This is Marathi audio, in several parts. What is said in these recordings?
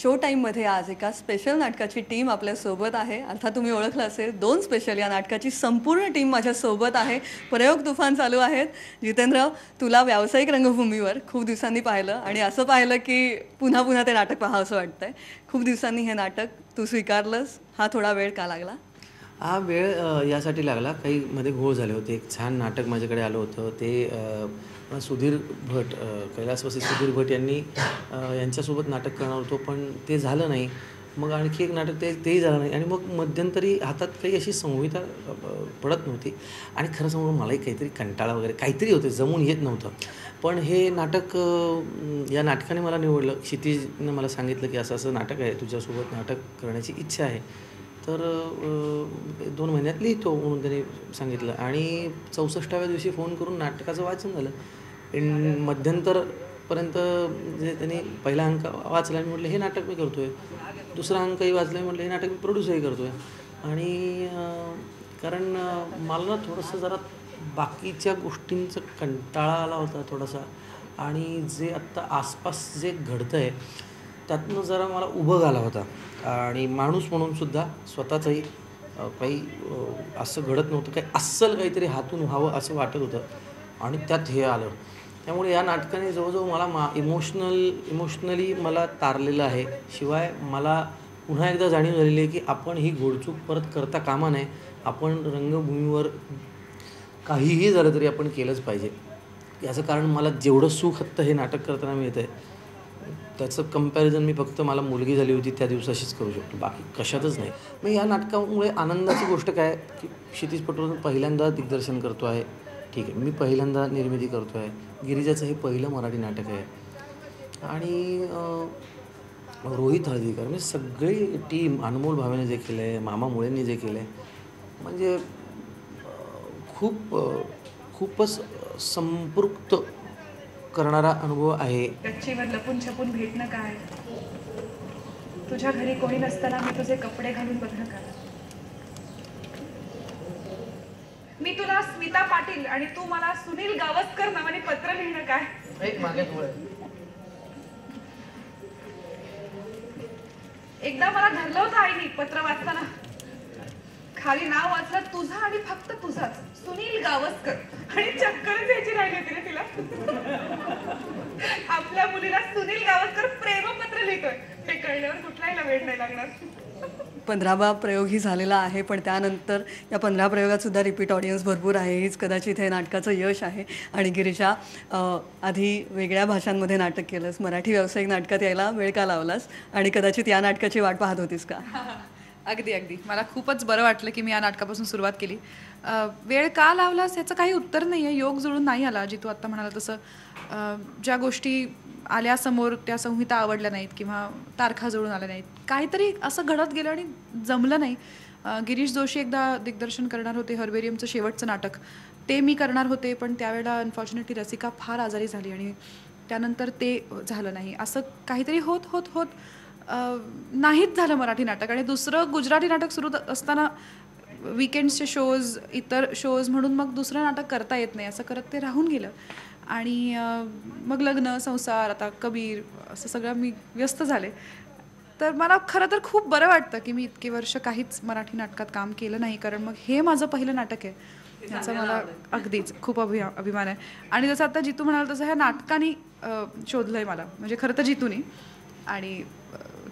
शो टाईममध्ये आज एका स्पेशल नाटकाची टीम आपल्यासोबत आहे. अर्थात तुम्ही ओळखलं असेल, 2 स्पेशल या नाटकाची संपूर्ण टीम माझ्यासोबत आहे. प्रयोग तुफान चालू आहेत. जितेंद्र, तुला व्यावसायिक रंगभूमीवर खूप दिवसांनी पाहिलं आणि असं पाहिलं की पुन्हा पुन्हा ते नाटक पाहावंसं वाटतंय. खूप दिवसांनी हे नाटक तू स्वीकारलंस. हा थोडा वेळ का लागला? हा वेळ यासाठी लागला, काही मध्ये घोळ झाले होते. एक छान नाटक माझ्याकडे आलं होतं, ते सुधीर भट, कैलासवासी सुधीर भट यांच्यासोबत नाटक करणार होतो, पण ते झालं नाही. मग आणखी एक नाटक तेही झालं नाही आणि मग मध्यंतरी हातात काही अशी संहिता पडत नव्हती आणि खरं सांगू मलाही काहीतरी कंटाळा वगैरे काहीतरी होते, जमून येत नव्हतं. पण हे नाटक, या नाटकाने मला निवडलं. क्षितिजनं मला सांगितलं की असं असं नाटक आहे, तुझ्यासोबत नाटक करण्याची इच्छा आहे, तर 2 महिन्यात लिहितो म्हणून त्यांनी सांगितलं. आणि 64व्या दिवशी फोन करून नाटकाचं वाचन झालं. मध्यंतरपर्यंत जे त्यांनी पहिला अंक वाचला, मी म्हटलं हे नाटक मी करतो आहे. दुसरा अंकही वाचला, मी म्हटलं हे नाटक मी प्रोड्यूसही करतो आहे. आणि कारण मला ना थोडंसं जरा बाकीच्या गोष्टींचा कंटाळा आला होता थोडासा, आणि जे आत्ता आसपास जे घडतं आहे त्यातनं जरा मला उभं आला होता. आणि माणूस म्हणूनसुद्धा स्वतःचंही काही असं घडत नव्हतं, काही अस्सल काहीतरी हातून व्हावं असं वाटत होतं, आणि त्यात हे आलं. त्यामुळे या नाटकाने जवळजवळ मला इमोशनली मला तारलेलं आहे. शिवाय मला पुन्हा एकदा जाणीव झालेली आहे की आपण ही घोडचूक परत करता कामा नये. आपण रंगभूमीवर काहीही झालं तरी आपण केलंच पाहिजे. याचं कारण मला जेवढं सुख आत्ता हे नाटक करताना मिळतं आहे, त्याचं कंपॅरिझन मी फक्त मला मुलगी झाली होती त्या दिवसाशीच करू शकतो, बाकी कशातच नाही. मग या नाटकामुळे आनंदाची गोष्ट काय की क्षितिज पटवर्धन पहिल्यांदा दिग्दर्शन करतो आहे, ठीक आहे, मी पहिल्यांदा निर्मिती करतो आहे. गिरिजाचं हे पहिलं मराठी नाटक आहे. आणि रोहित हळदीकर, म्हणजे सगळी टीम, अनमोल भावेने जे केलं आहे, मामा मुळेंनी जे केलं आहे, म्हणजे खूपच संपृक्त करणारा अनुभव आहे. गच्चीवर लपून छपून भेटणं काय, तुझ्या घरी कोणी नसताना मी तुझे कपडे घालून बघणं काय, मी तुला स्मिता पाटील आणि तू मला सुनील गावस्कर नावाने पत्र लिहिणं काय. एकदा मला धरलं होतं आईने पत्र वाचताना. खाली नाव वाचलं तुझं आणि फक्त तुझाच, सुनील गावस्कर, आणि चक्करच यायची राहिली होती रे तिला. आपल्या मुलीला सुनील गावस्कर प्रेमपत्र लिहितोय हे कळल्यावर कुठलाही वेळ नाही लागणार. 15वा प्रयोगही झालेला आहे, पण त्यानंतर या 15 प्रयोगात सुद्धा रिपीट ऑडियन्स भरपूर आहे. हीच कदाचित हे नाटकाचं यश आहे. आणि गिरीजा, आधी वेगळ्या भाषांमध्ये नाटक केलंस, मराठी व्यावसायिक नाटकात यायला वेळ का लावलास, आणि कदाचित या नाटकाची वाट पाहत होतीस का? अगदी मला खूपच बरं वाटलं की मी या नाटकापासून सुरुवात केली. वेळ का लावलास याचं काही उत्तर नाही आहे. योग जुळून नाही आला, जी तू आत्ता म्हणाला तसं. ज्या गोष्टी आल्यासमोर त्या संहिता आवडल्या नाहीत किंवा तारखा जुळून आल्या नाहीत, काहीतरी असं घडत गेलं आणि जमलं नाही. गिरीश जोशी एकदा दिग्दर्शन करणार होते हर्बेरियमचं शेवटचं नाटक, ते मी करणार होते, पण त्यावेळेला अनफॉर्च्युनेटली रसिका फार आजारी झाली आणि त्यानंतर ते झालं नाही. असं काहीतरी होत होत होत नाहीच झालं मराठी नाटक. आणि दुसरं गुजराती नाटक सुरू असताना वीकेंड्सचे शोज, इतर शोज म्हणून मग दुसरं नाटक करता येत नाही, असं करत ते राहून गेलं. आणि मग लग्न, संसार, आता कबीर, असं सगळं मी व्यस्त झाले. तर मला खरं तर खूप बरं वाटतं की मी इतके वर्ष काहीच मराठी नाटकात काम केलं नाही, कारण मग हे माझं पहिलं नाटक आहे, याचा मला अगदीच खूप अभिमान आहे. आणि जसं आता जितू म्हणाल तसं ह्या नाटकाने शोधलं आहे मला, म्हणजे खरं तर जितूनी. आणि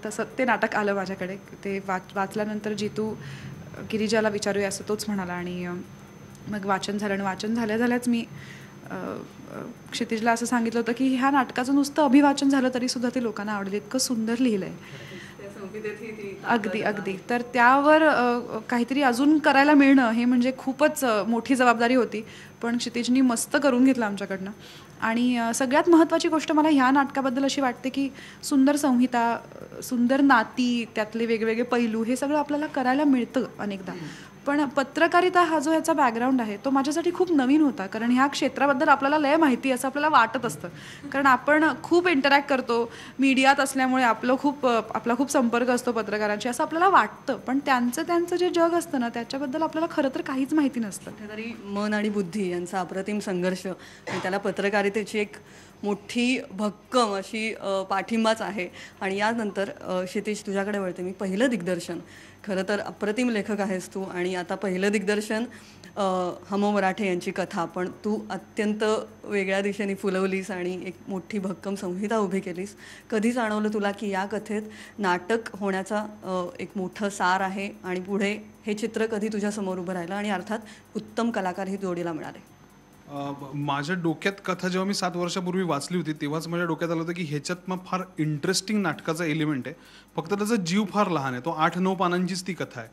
तसं ते नाटक आलं माझ्याकडे. ते वाचल्यानंतर जितू गिरिजाला विचारूया असं तोच म्हणाला. आणि मग वाचन झालं, आणि वाचन झाल्याच मी क्षितिजला असं सांगितलं होतं की ह्या नाटकाचं नुसतं अभिवाचन झालं तरी सुद्धा ते लोकांना आवडेल, इतकं सुंदर लिहिलं आहे. अगदी तर त्यावर काहीतरी अजून करायला मिळणं हे म्हणजे खूपच मोठी जबाबदारी होती, पण क्षितिजनी मस्त करून घेतलं आमच्याकडनं. आणि सगळ्यात महत्त्वाची गोष्ट मला ह्या नाटकाबद्दल अशी वाटते की सुंदर संहिता, सुंदर नाती, त्यातले वेगवेगळे पैलू, हे सगळं आपल्याला करायला मिळतं अनेकदा. पण पत्रकारिता हा जो ह्याचा बॅकग्राऊंड आहे तो माझ्यासाठी खूप नवीन होता, कारण ह्या क्षेत्राबद्दल आपल्याला लय माहिती असं आपल्याला वाटत असतं, कारण आपण खूप इंटरॅक्ट करतो मीडियात असल्यामुळे, आपला खूप संपर्क असतो पत्रकारांशी असं आपल्याला वाटतं. पण त्यांचं जे जग असतं ना त्याच्याबद्दल आपल्याला खरं तर काहीच माहिती नसतं. कुठेतरी मन आणि बुद्धी यांचा अप्रतिम संघर्ष, आणि त्याला पत्रकारितेची एक मोठी भक्कम अशी पाठिंबाच आहे. आणि यानंतर क्षितिज तुझ्याकडे वळते मी. पहिलं दिग्दर्शन, खरं तर अप्रतिम लेखक आहेस तू आणि आता पहिलं दिग्दर्शन हमो मराठे यांची कथा, पण तू अत्यंत वेगळ्या दिशेने फुलवलीस आणि एक मोठी भक्कम संहिता उभी केलीस. कधी जाणवलं तुला की या कथेत नाटक होण्याचा एक मोठं सार आहे आणि पुढे हे चित्र कधी तुझ्यासमोर उभं राहिलं आणि अर्थात उत्तम कलाकार ही जोडीला मिळाले? माझ्या डोक्यात कथा जेव्हा मी 7 वर्षापूर्वी वाचली होती तेव्हाच माझ्या डोक्यात आलं होतं की ह्याच्यात मग फार इंटरेस्टिंग नाटकाचा एलिमेंट आहे, फक्त त्याचा जीव फार लहान आहे. तो 8-9 पानांचीच ती कथा आहे,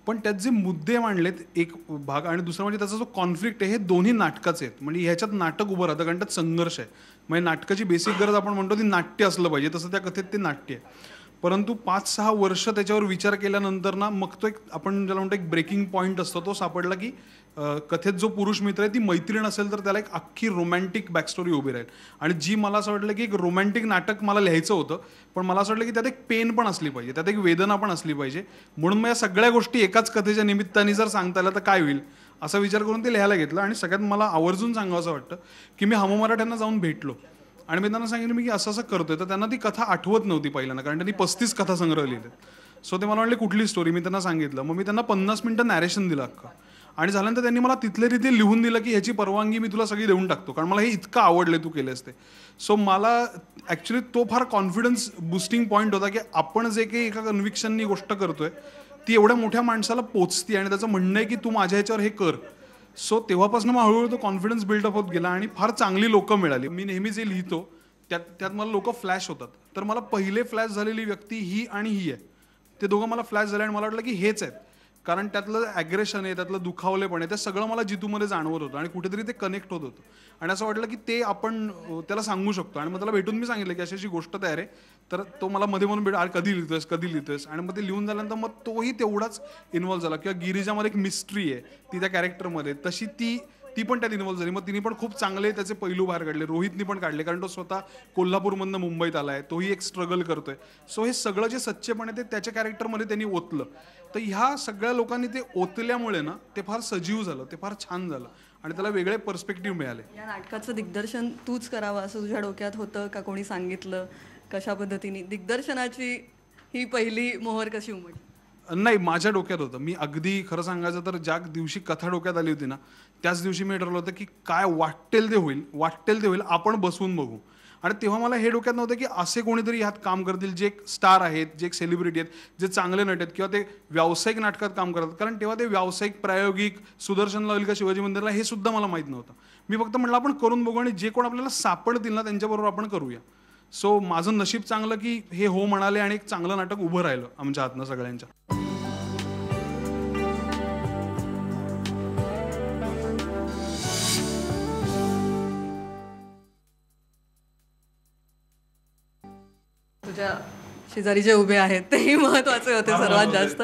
पण त्यात जे मुद्दे मांडलेत एक भाग आणि दुसरा म्हणजे त्याचा जो कॉन्फ्लिक्ट आहे हे दोन्ही नाटकाचे आहेत. म्हणजे ह्याच्यात नाटक उभं राहतं कारण त्यात संघर्ष आहे. म्हणजे नाटकाची बेसिक गरज आपण म्हणतो ती नाट्य असलं पाहिजे, तसं त्या कथेत ते नाट्य आहे. परंतु 5-6 वर्ष त्याच्यावर विचार केल्यानंतर ना मग तो एक आपण ज्याला म्हणतो एक ब्रेकिंग पॉईंट असतो तो सापडला की कथेत जो पुरुष मित्र आहे ती मैत्रीण असेल तर त्याला एक अख्खी रोमॅन्टिक बॅकस्टोरी उभी राहील. आणि जी मला असं वाटलं की एक रोमॅन्टिक नाटक मला लिहायचं होतं, पण मला असं वाटलं की त्यात एक पेन पण असली पाहिजे, त्यात एक वेदना पण असली पाहिजे. म्हणून मग या सगळ्या गोष्टी एकाच कथेच्या निमित्ताने जर सांगता आल्या तर काय होईल असा विचार करून ते लिहायला घेतलं. आणि सगळ्यात मला आवर्जून सांगावं असं वाटतं की मी हमो मराठ्यांना जाऊन भेटलो आणि मी त्यांना सांगितलं मी की असं असं करतोय. तर त्यांना ती कथा आठवत नव्हती पहिल्यांदा, कारण त्यांनी 35 कथा संग्रह लिहिले. सो ते मला म्हटले कुठली स्टोरी, मी त्यांना सांगितलं. मग मी त्यांना 50 मिनिटं नॅरेशन दिलं अख्खं, आणि झाल्यानंतर त्यांनी मला तिथल्या तिथे लिहून दिलं की ह्याची परवानगी मी तुला सगळी देऊन टाकतो, कारण मला हे इतकं आवडलं तू केलंस ते. सो मला ॲक्च्युली तो फार कॉन्फिडन्स बुस्टिंग पॉईंट होता की आपण जे काही एका कन्व्हिक्शननी गोष्ट करतोय ती एवढ्या मोठ्या माणसाला पोचती आणि त्याचं म्हणणं आहे की तू माझ्या ह्याच्यावर हे कर. सो तेव्हापासून मग हळूहळू तो कॉन्फिडन्स बिल्डअप होत गेला आणि फार चांगली लोकं मिळाली. मी नेहमी जे लिहितो त्यात मला लोक फ्लॅश होतात, तर मला पहिले फ्लॅश झालेली व्यक्ती ही आणि ही आहे. ते दोघं मला फ्लॅश झाले आणि मला वाटलं की हेच आहेत, कारण त्यातलं ॲग्रेशन आहे, त्यातलं दुखावलेपण आहे, ते सगळं मला जितूमध्ये जाणवत होतं आणि कुठेतरी ते कनेक्ट होत होतं. आणि असं वाटलं की ते आपण त्याला सांगू शकतो. आणि मग त्याला भेटून मी सांगितलं की अशी गोष्ट तयार आहे. तर तो मला मध्ये म्हणून कधी लिहितोयस, आणि मग ते लिहून झाल्यानंतर मग तोही तेवढाच इन्व्हॉल्व्ह झाला. किंवा गिरिजामध्ये एक मिस्ट्री आहे ती त्या कॅरेक्टरमध्ये, तशी ती पण त्यात इन्व्हॉल्व्ह झाली. मग तिने पण खूप चांगले त्याचे पैलू बाहेर काढले. रोहितनी पण काढले, कारण तो स्वतः कोल्हापूरमधनं मुंबईत आला आहे, तोही एक स्ट्रगल करतोय. सो हे सगळं जे सच्चेपण आहे ते त्याच्या कॅरेक्टरमध्ये त्यांनी ओतलं. तर ह्या सगळ्या लोकांनी ते ओतल्यामुळे ना ते फार सजीव झालं, ते फार छान झालं आणि त्याला वेगळे पर्स्पेक्टिव्ह मिळाले. या नाटकाचं दिग्दर्शन तूच करावं असं तुझ्या डोक्यात होतं का कोणी सांगितलं? कशा पद्धतीने दिग्दर्शनाची ही पहिली मोहर कशी उमटली? नाही, माझ्या डोक्यात होतं. मी अगदी खरं सांगायचं तर ज्या दिवशी कथा डोक्यात आली होती ना त्याच दिवशी मी ठरवलं होतं की काय वाटेल ते होईल, आपण बसवून बघू. आणि तेव्हा मला हे डोक्यात नव्हतं की असे कोणीतरी ह्यात काम करतील जे एक स्टार आहेत, जे एक सेलिब्रिटी आहेत, जे चांगले नट आहेत किंवा ते व्यावसायिक नाटकात काम करतात. कारण तेव्हा ते व्यावसायिक, प्रायोगिक, सुदर्शन लावली का शिवाजी मंदिरला हे सुद्धा मला माहीत नव्हतं. मी फक्त म्हटलं आपण करून बघू आणि जे कोण आपल्याला सापडतील ना त्यांच्याबरोबर आपण करूया. सो माझं नशीब चांगलं की हे हो म्हणाले आणि एक चांगलं नाटक उभं राहिलं आमच्या हातनं सगळ्यांच्या. तुझ्या शेजारी जे उभे आहेत तेही महत्त्वाचे होते सर्वात जास्त.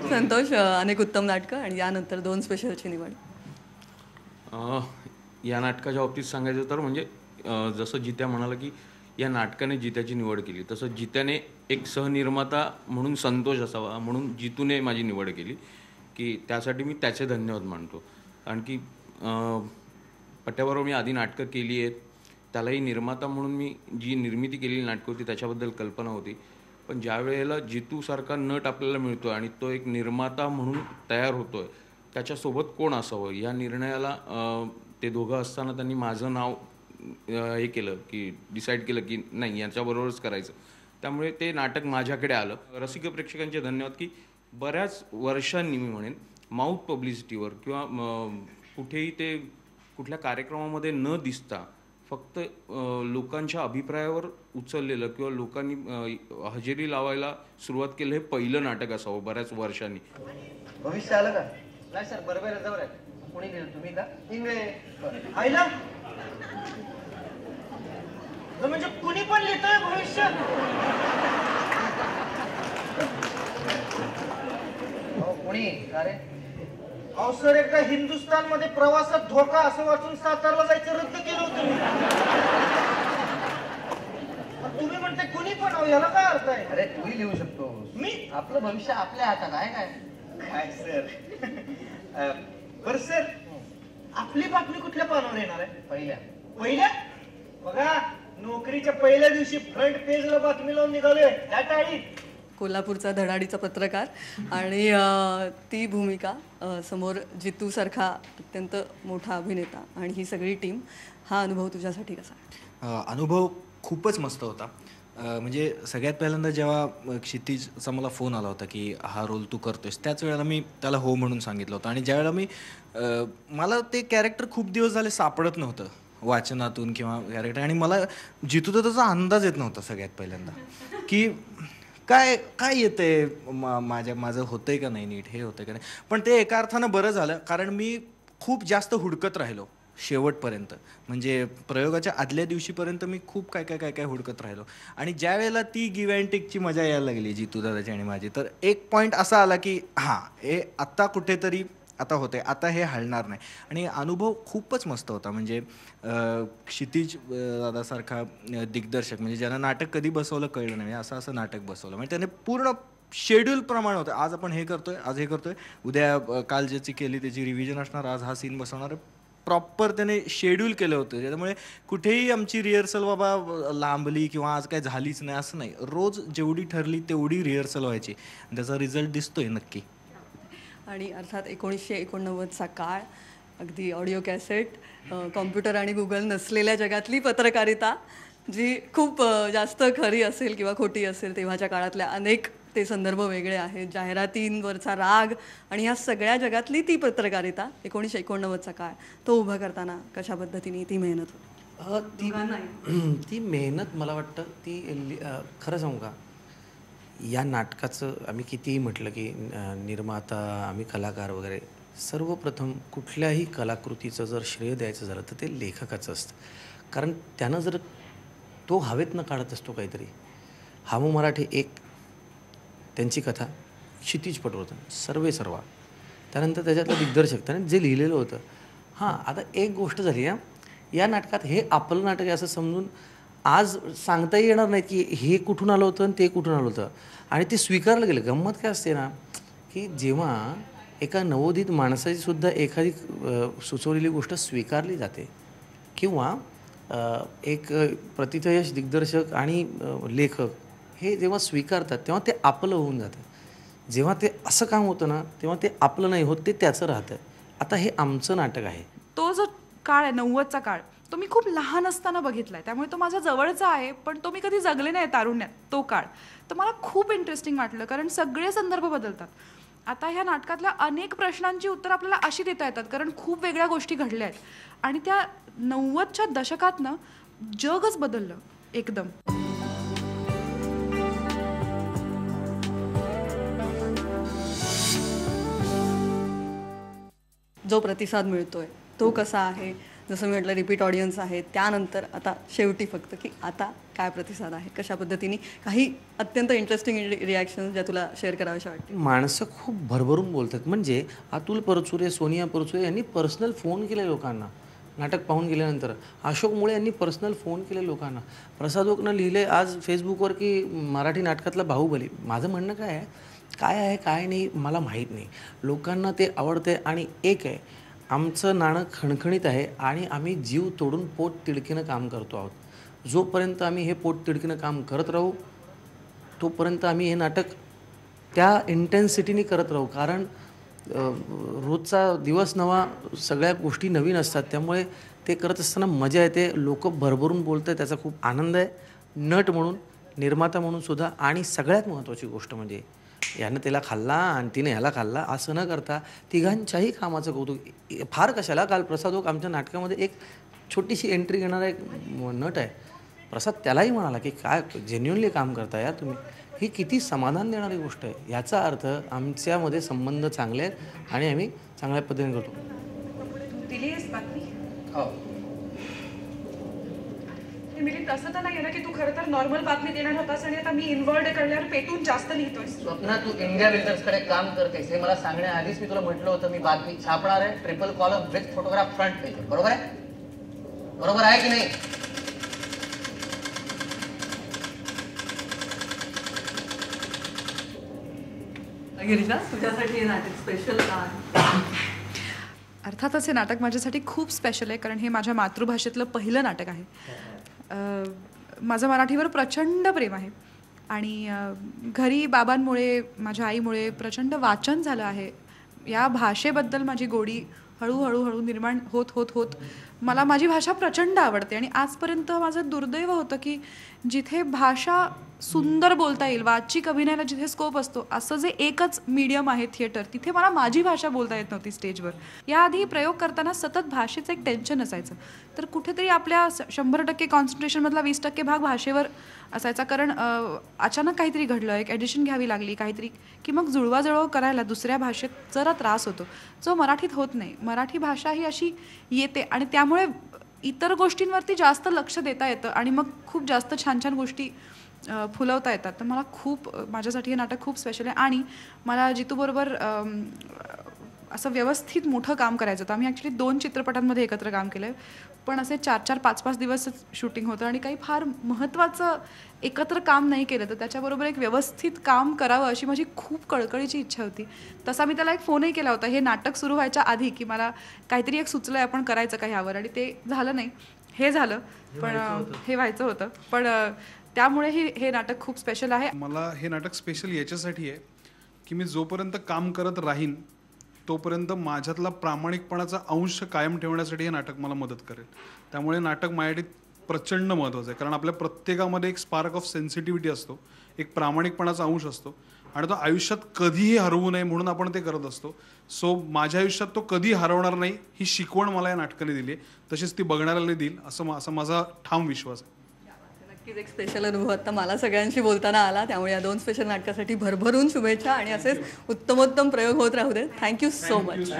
संतोष, अनेक उत्तम नाटकं आणि यानंतर 2 स्पेशलची निवड. या नाटकाच्या बाबतीत सांगायचं तर म्हणजे जसं जित्या म्हणाला की या नाटकाने जित्याची निवड केली, तसं जित्याने एक सहनिर्माता म्हणून संतोष असावा म्हणून जितूने माझी निवड केली, की त्यासाठी मी त्याचे धन्यवाद मानतो. कारण की पट्ट्याबरोबर मी आधी नाटकं केली आहेत, त्यालाही निर्माता म्हणून मी जी निर्मिती केलेली नाटकं होती त्याच्याबद्दल कल्पना होती. पण ज्या वेळेला जितूसारखा नट आपल्याला मिळतो आणि तो एक निर्माता म्हणून तयार होतोय, त्याच्यासोबत कोण असावं या निर्णयाला ते दोघं असताना त्यांनी माझं नाव हे केलं की डिसाईड केलं की नाही याच्याबरोबरच करायचं. त्यामुळे ते नाटक माझ्याकडे आलं. रसिक प्रेक्षकांचे धन्यवाद की बऱ्याच वर्षांनी मी म्हणेन माउथ पब्लिसिटीवर किंवा कुठेही ते कुठल्या कार्यक्रमामध्ये न दिसता फक्त लोकांच्या अभिप्रायावर उचललेलं किंवा लोकांनी हजेरी लावायला सुरुवात केलं हे पहिलं नाटक असावं बऱ्याच वर्षांनी. भविष्य आलं का? नाही सर, बरोबर आहे. कोणी लिहिलं, तुम्ही का? इंगळे आईला म्हणजे कुणी पण लिहितोय भविष्य? कोणी? अरे अहो सर, एकदा हिंदुस्थान मध्ये प्रवासात धोका असं वाचून सातारला जायचं रद्द केलं होतं मी. तुम्ही म्हणते कुणी पण, याला काय अर्थ आहे? अरे तूही लिहू शकतो. मी? आपलं भविष्य आपल्या हातात आहे. काय सर? बर सर, आपली बातमी कुठल्या पानावर येणार आहे? पहिल्या. बघा, नोकरीच्या पहिल्या दिवशी फ्रंट पेजला बातमी लावून निघालोय त्या टाळी. कोल्हापूरचा धडाडीचा पत्रकार आणि ती भूमिका समोर जितू सारखा अत्यंत मोठा अभिनेता आणि ही सगळी टीम. हा अनुभव तुझ्यासाठी कसा? अनुभव खूपच मस्त होता. म्हणजे सगळ्यात पहिल्यांदा जेव्हा क्षितिजचा मला फोन आला होता की हा रोल तू करतोयस, त्याच वेळेला मी त्याला हो म्हणून सांगितलं होतं. आणि ज्यावेळेला मी मला ते कॅरेक्टर खूप दिवस झाले सापडत नव्हतं वाचनातून किंवा कॅरेक्टर, आणि मला जितू त्याचा अंदाज येत नव्हता सगळ्यात पहिल्यांदा की काय काय येतंय माझं होतंय का नाही नीट, हे होतंय का नाही. पण ते एका अर्थानं बरं झालं, कारण मी खूप जास्त हुडकत राहिलो शेवटपर्यंत. म्हणजे प्रयोगाच्या आदल्या दिवशीपर्यंत मी खूप काय हुडकत राहिलो. आणि ज्या वेळेला ती गिव्ह अँड टेकची मजा यायला लागली जितू दादाची आणि माझी, तर एक पॉईंट असा आला की हां, हे आत्ता कुठेतरी आता होते, आता हे हलणार नाही. आणि अनुभव खूपच मस्त होता. म्हणजे क्षितिज दादासारखा दिग्दर्शक, म्हणजे ज्यांना नाटक कधी बसवलं कळलं नाही, असं नाटक बसवलं. म्हणजे त्याने पूर्ण शेड्यूल प्रमाणे होतं. आज आपण हे करतोय, आज हे करतोय, उद्या काल ज्याची केली त्याची रिव्हिजन असणार, आज हा सीन बसवणार. प्रॉपर त्याने शेड्यूल केलं होतं. त्याच्यामुळे कुठेही आमची रिहर्सल बाबा लांबली किंवा आज काय झालीच नाही असं नाही. रोज जेवढी ठरली तेवढी रिहर्सल व्हायची. त्याचा रिझल्ट दिसतोय नक्की. आणि अर्थात 1989चा काळ, अगदी ऑडिओ कॅसेट, कॉम्प्युटर आणि गुगल नसलेल्या जगातली पत्रकारिता, जी खूप जास्त खरी असेल किंवा खोटी असेल. तेव्हाच्या काळातल्या अनेक ते संदर्भ वेगळे आहेत. जाहिरातींवरचा राग आणि ह्या सगळ्या जगातली ती पत्रकारिता, 1989चा काळ, तो उभा करताना कशा पद्धतीने ती मेहनत होती? ती मेहनत मला वाटतं ती खरं सांगू का, या नाटकाचं आम्ही कितीही म्हटलं की निर्माता, आम्ही कलाकार वगैरे, सर्वप्रथम कुठल्याही कलाकृतीचं जर श्रेय द्यायचं झालं तर ते लेखकाचं असतं. कारण त्यानं जर तो हवेतनं काढत असतो काहीतरी. हामू मराठे एक, त्यांची कथा, क्षितिज पटवर्धन, सर्वा, त्यानंतर त्याच्यातलं दिग्दर्शक, त्याने जे लिहिलेलं होतं. हां, आता एक गोष्ट झाली आहे, या नाटकात हे आपलं नाटक आहे असं समजून आज सांगताही येणार नाही की हे कुठून आलं होतं आणि ते कुठून आलं होतं. आणि ते स्वीकारलं गेलं. गंमत काय असते ना, की जेव्हा एका नवोदित माणसाची सुद्धा एखादी सुचवलेली गोष्ट स्वीकारली जाते, किंवा एक प्रतिथयश दिग्दर्शक आणि लेखक हे जेव्हा स्वीकारतात तेव्हा ते आपलं होऊन जातं. जेव्हा ते असं काम होतं ना, तेव्हा ते आपलं नाही होत, ते त्याचं राहतं. आता हे आमचं नाटक आहे. तो जो काळ आहे 90चा काळ, तो मी खूप लहान असताना बघितलाय, त्यामुळे तो माझ्या जवळचा आहे, पण तो मी कधी जगले नाही तारुण्यात तो काळ. तर मला खूप इंटरेस्टिंग वाटलं, कारण सगळे संदर्भ बदलतात. आता ह्या नाटकातल्या अनेक प्रश्नांची उत्तर आपल्याला अशी देता येतात, कारण खूप वेगळ्या गोष्टी घडल्या आहेत. आणि त्या 90च्या दशकातनं जगच बदललं एकदम. जो प्रतिसाद मिळतोय तो कसा आहे? जसं मी म्हटलं, रिपीट ऑडियन्स आहे. त्यानंतर आता शेवटी फक्त की आता काय प्रतिसाद आहे, कशा पद्धतीने, काही अत्यंत इंटरेस्टिंग रिॲक्शन ज्या तुला शेअर कराव्याशा वाटते? माणसं खूप भरभरून बोलतात. म्हणजे अतुल परचुरे, सोनिया परचुरे यांनी पर्सनल फोन केले लोकांना नाटक पाहून गेल्यानंतर. अशोक मुळे यांनी पर्सनल फोन केले लोकांना. प्रसाद ओकनं लिहिले आज फेसबुकवर की मराठी नाटकातला बाहुबली. माझं म्हणणं काय आहे काय नाही मला माहीत नाही. लोकांना ते आवडते. आणि एक आहे, आमचं नाणं खणखणीत आहे आणि आम्ही जीव तोडून पोट तिडकीनं काम करतो आहोत. जोपर्यंत आम्ही हे पोट तिडकीनं काम करत राहू तोपर्यंत आम्ही हे नाटक त्या इंटेन्सिटीने करत राहू. कारण रोजचा दिवस नवा, सगळ्या गोष्टी नवीन असतात, त्यामुळे ते करत असताना मजा येते. लोक भरभरून बोलतात, त्याचा खूप आनंद आहे. नट म्हणून, निर्माता म्हणून सुद्धा. आणि सगळ्यात महत्त्वाची गोष्ट म्हणजे यानं त्याला खाल्ला आणि तिने ह्याला खाल्ला असं न करता तिघांच्याही कामाचं कौतुक. फार कशाला, काल प्रसाद ओक आमच्या नाटकामध्ये एक छोटीशी एंट्री घेणारा एक नट आहे. प्रसाद त्यालाही म्हणाला की काय जेन्युअनली काम करता यार तुम्ही. ही किती समाधान देणारी गोष्ट आहे. याचा अर्थ आमच्यामध्ये संबंध चांगले आहेत आणि आम्ही चांगल्या पद्धतीने करतो. दिली आहेस बातमी? हो. मिली, तसं तर नाही ना की तू खरं तर नॉर्मल बातमी देणार होतास आणि आता मी इन्व्हॉल्ड कळल्यावर पेटून जास्त लिहितोयस. स्वप्ना, तू इंडिया बिल्डर्सकडे काम करतेस हे मला सांगण्याआधीच मी तुला म्हटलं होतं, मी बातमी छापणार आहे, triple column with photograph front page. बरोबर आहे? बरोबर आहे की नाही? गिरीजा, तुझ्यासाठी हे नाटक स्पेशल का आहे? अर्थातच हे नाटक माझ्यासाठी खूप स्पेशल आहे, कारण हे माझ्या मातृभाषेतलं पहिलं नाटक आहे. माझं मराठीवर प्रचंड प्रेम आहे आणि घरी बाबांमुळे माझ्या आईमुळे प्रचंड वाचन झालं आहे. या भाषेबद्दल माझी गोडी हळूहळू निर्माण होत मला माझी भाषा प्रचंड आवडते. आणि आजपर्यंत माझं दुर्दैव होतं की जिथे भाषा सुंदर बोलता येईल, वाचिक अभिनयाला जिथे स्कोप असतो, असं जे एकच मीडियम आहे थिएटर, तिथे मला माझी भाषा बोलता येत नव्हती स्टेजवर. याआधी प्रयोग करताना सतत भाषेचं एक टेन्शन असायचं. तर कुठेतरी आपल्या 100% कॉन्सन्ट्रेशनमधला 20% भाग भाषेवर असायचा. कारण अचानक काहीतरी घडलं, एक ॲडिशन घ्यावी लागली काहीतरी, की मग जुळवाजुळव करायला दुसऱ्या भाषेत जरा त्रास होतो, जो मराठीत होत नाही. मराठी भाषा ही अशी येते आणि त्यामुळे इतर गोष्टींवरती जास्त लक्ष देता येतं आणि मग खूप जास्त छान छान गोष्टी फुलवता येतात. तर मला माझ्यासाठी हे नाटक खूप स्पेशल आहे. आणि मला जितूबरोबर असं व्यवस्थित मोठं काम करायचं होतं. आम्ही ॲक्च्युली 2 चित्रपटांमध्ये एकत्र काम केलं आहे, पण असे 4-4, 5-5 दिवसच शूटिंग होतं आणि काही फार महत्त्वाचं एकत्र काम नाही केलं. तर त्याच्याबरोबर एक व्यवस्थित काम करावं अशी माझी खूप कळकळीची इच्छा होती. तसा मी त्याला एक फोनही केला होता हे नाटक सुरू व्हायच्या आधी, की मला काहीतरी एक सुचलं आहे, आपण करायचं का ह्यावर. आणि ते झालं नाही, हे झालं, पण हे व्हायचं होतं. पण त्यामुळे हे नाटक खूप स्पेशल आहे. मला हे नाटक स्पेशल याच्यासाठी आहे की मी जोपर्यंत काम करत राहीन तोपर्यंत माझ्यातला प्रामाणिकपणाचा अंश कायम ठेवण्यासाठी हे नाटक मला मदत करेल. त्यामुळे नाटक माझ्यासाठी प्रचंड महत्त्वाचं आहे. कारण आपल्या प्रत्येकामध्ये एक स्पार्क ऑफ सेन्सिटिव्हिटी असतो, एक प्रामाणिकपणाचा अंश असतो आणि तो आयुष्यात कधीही हरवू नये म्हणून आपण ते करत असतो. सो माझ्या आयुष्यात तो कधी हरवणार नाही ही शिकवण मला या नाटकाने दिली आहे. तशीच ती बघणाऱ्याला देईल असं माझा ठाम विश्वास आहे. नक्कीच एक स्पेशल अनुभव आता मला सगळ्यांशी बोलताना आला. त्यामुळे या 2 स्पेशल नाटकासाठी भरभरून शुभेच्छा आणि असेच उत्तमोत्तम प्रयोग होत राहू दे. Thank you so much.